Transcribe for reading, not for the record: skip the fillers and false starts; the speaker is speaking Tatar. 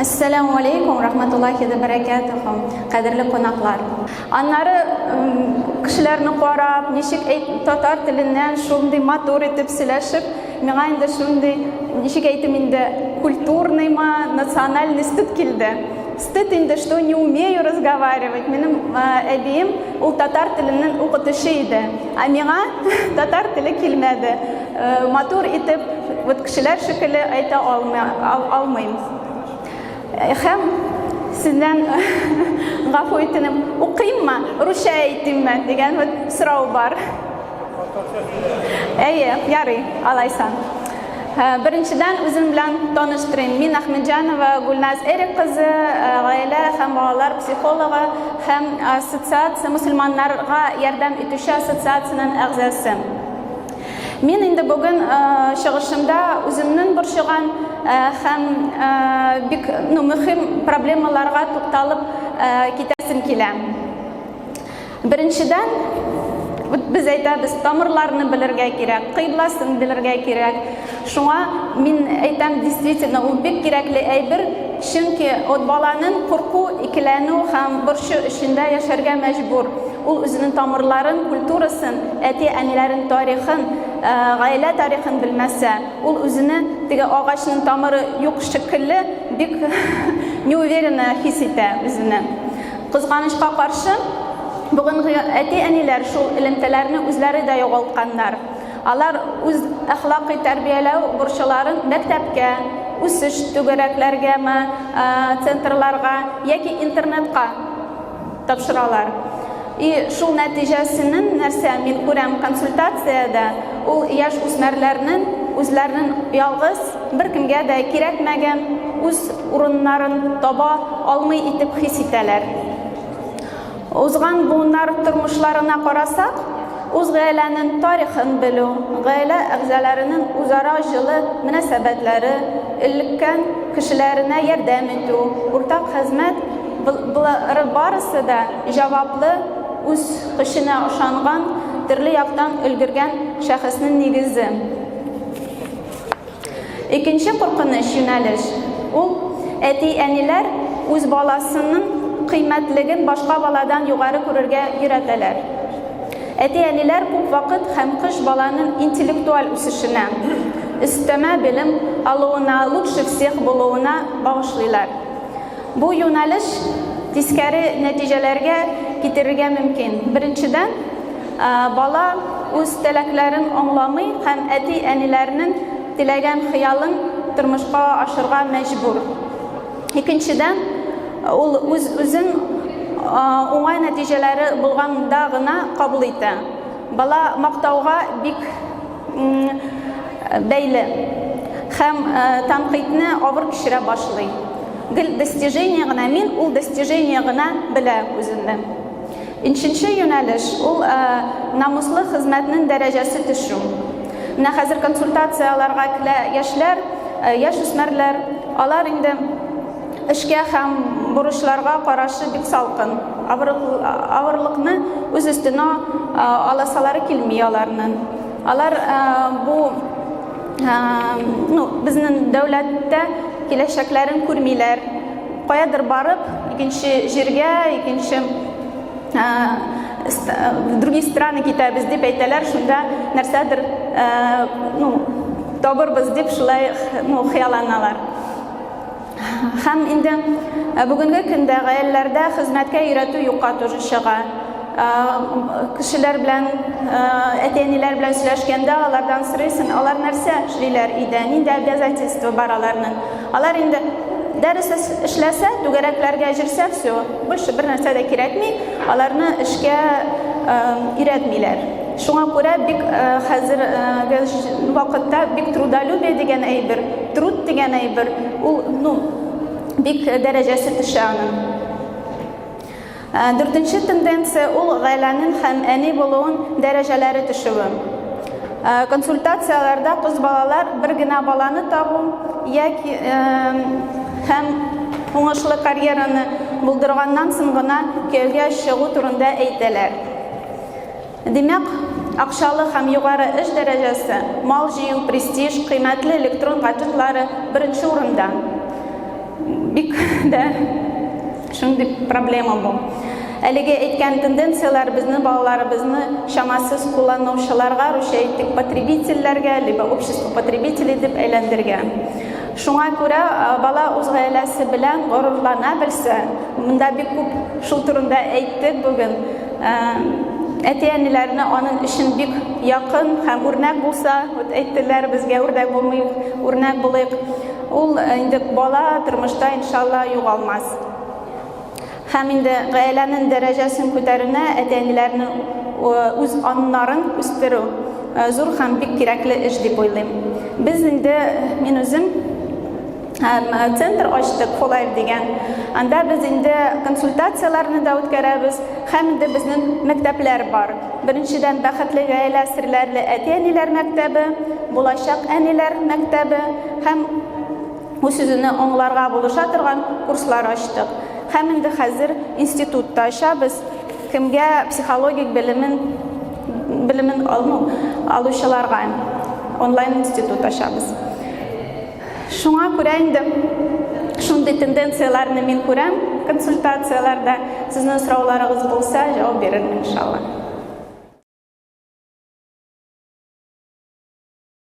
Assalamu alaikum rahmatullahi ve barakatuhu. Qadrli qonaqlar. Anları kişilerini qarab, nişik tatar tilinden şunday motor etib сөйләшеп, миңа инде шундай ничек әйтим инде культурныйма, национальный стыд килде. Стыд инде, что не умею разговаривать. Минем әбием ул татар теленнән укытучы иде. А миңа татар теле килмәде. Мотор итеп, вот кешеләр шикелле әйтә алмыйм. Һәм сездән гафу итенем, укыйммы, русча әйтимме дигән сорау бар. Әйе, ярый, алайсан. Беренчедән үзем белән таныштырыйм. Мин Әхмәтҗанова Гүлназ Эрик кызы, гаилә һәм балалар психологы һәм ассоциация мөселманнарга ярдәм итүче ассоциацияның әгъзасы. Мин инде бүген чыгышымда үземнең борчыган һәм бик мөһим проблемаларга тукталып китәсем килә. Беренчедән, biz әйтәбез, тамырларны белергә кирәк, кыйбласын белергә кирәк. Шуңа мин әйтәм, действительно, ул бик кирәкле әйбер, чөнки от баланың курку, икеләнү һәм борчу эчендә яшәргә мәҗбүр. Ул үзенең тамырларын, культурасын, әти-әниләрен тарихын, гаилә тарихын белмәсә, ул үзене теге агачның тамыры юк шикелле бик неуверенно хис итә үзенә. Кызганычка каршы, бүгенге әти-әниләр шул элемтәләрне үзләре дә югалтканнар. Алар үз әхлакый тәрбияләү бурчларын мәктәпкә, үсеш түгәрәкләргәме, центрларга яки интернетка тапшыралар. И шул нәтиҗәсеннән нәрсә мин күрәм консультациядә, ул яшь үсмерләрнең үзләренең ялгыз, беркемгә дә кирәкмәгән үз урыннарын таба алмый итеп хис итәләр. Узган буыннар тормышларына карасак, үз гаиләнең тарихын белү, гаилә әгъзаларының үзара җылы мөнәсәбәтләре, элеккән кешеләренә ярдәм итү, уртак хезмәт, булары барысы да җаваплы, үз көченә ышанган, төрле яктан өлгергән шәхеснең нигезе. Икенче куркыныч юнәлеш, ул әти-әниләр үз баласының кыйммәтлеген башка баладан югары күрергә өйрәтәләр. Әти-әниләр күп вакыт һәм кыш баланың интеллектуаль үсешенә, өстәмә белем алуына, лучше всех булуына багышлыйлар. Бу юнәлеш тискәре нәтиҗәләргә китерергә мөмкин. Беренчедән, бала үз теләкләрен аңламый һәм әти-әниләрнең теләгән хыялын тормышка ашырга мәҗбүр. Икенчедән, ул үзен уңай нәтиҗәләре булганда гына кабул итә. Бала мактауга бик бәйле һәм тәнкыйтьне авыр кичерә башлый. Гел достижение гына, мин ул достижение гына белә үзендә. Икенче юнәлеш, ул намуслы хезмәтнең дәрәҗәсе төшү. Менә хәзер консультацияларга килә яшьләр, яшь үсмерләр, алар инде эшкә һәм бурычларга карашы бик салкын. Авырлыкны үз өстенә аласалары килми аларның. Алар безнең дәүләттә киләчәкләрен күрмиләр. Каядыр барып, икенче җиргә, икенче в другие страны китәбез дип әйтәләр, шунда нәрсәдер табырбыз дип шулай хыялланалар. Һәм инде бүгенге көндә гаиләләрдә хезмәткә өйрәтү юкка тоже чыга. Кешеләр белән, әти-әниләр белән сөйләшкәндә алардан сорыйсың, алар нәрсә эшлиләр өйдә, нинди обязательство бар аларның. Алар инде дәрес эшләсә, түгәрәкләргә җирсә, все, больше бер нәрсә дә кирәкми, аларны эшкә өйрәтмиләр. Шуңа күрә бик хәзерге вакытта бик трудолюбие дигән әйбер, труд дигән әйбер, ул бик дәрәҗәсе төшә аның. Дүртенче тенденция ул гаиләнең һәм әни булуын дәрәҗәләре төшүе. Консультацияларда кыз балалар бер генә баланы табу яки һәм уңышлы карьераны булдырганнан соң гына кияүгә чыгу турында әйтәләр. Демәк, акчалы һәм югары эш дәрәҗәсе, мал җыю, престиж, кыйммәтле электрон гаджетлары беренче урында. бик дә шундый проблема бу. Әлеге әйткән тенденциялар безнең балаларыбызны шамасыз кулланучыларга, русча әйтик, потребительләргә, либо общество потребителей дип әйләндергән. Шуңа күрә бала үз гаиләсе белән горурлана белсә, монда бик күп шул турында әйттек бүген. Әти-әниләрне аның өчен бик якын һәм үрнәк булса, әйттеләр безгә үрнәк булмыйк, үрнәк булыйк. Ул инде бала тормышта иншалла югалмас. Һәм инде гаиләнең дәрәҗәсен күтәрүне, әти-әниләрнең үз аннарын үстерү зур һәм бик кирәкле эш дип уйлыйм. Без инде мин үзем центр ачтык, Фолайв дигән. Анда без инде консультацияларны да үткәрәбез, һәм инде безнең мәктәпләр бар. Беренчедән бәхетле гаилә серләрле әти-әниләр мәктәбе, булачак әниләр мәктәбе һәм үз сүзенә аңларга булыша торган курслар ачтык. Һәм инде хәзер институтта ачабыз, кемгә психологик белемен алучыларга онлайн институт ачабыз. Шуңа күрә инде шундый тенденцияларны мин күрәм консультацияларда. Сезнең сорауларыгыз булса, җавап бирермен иншалла.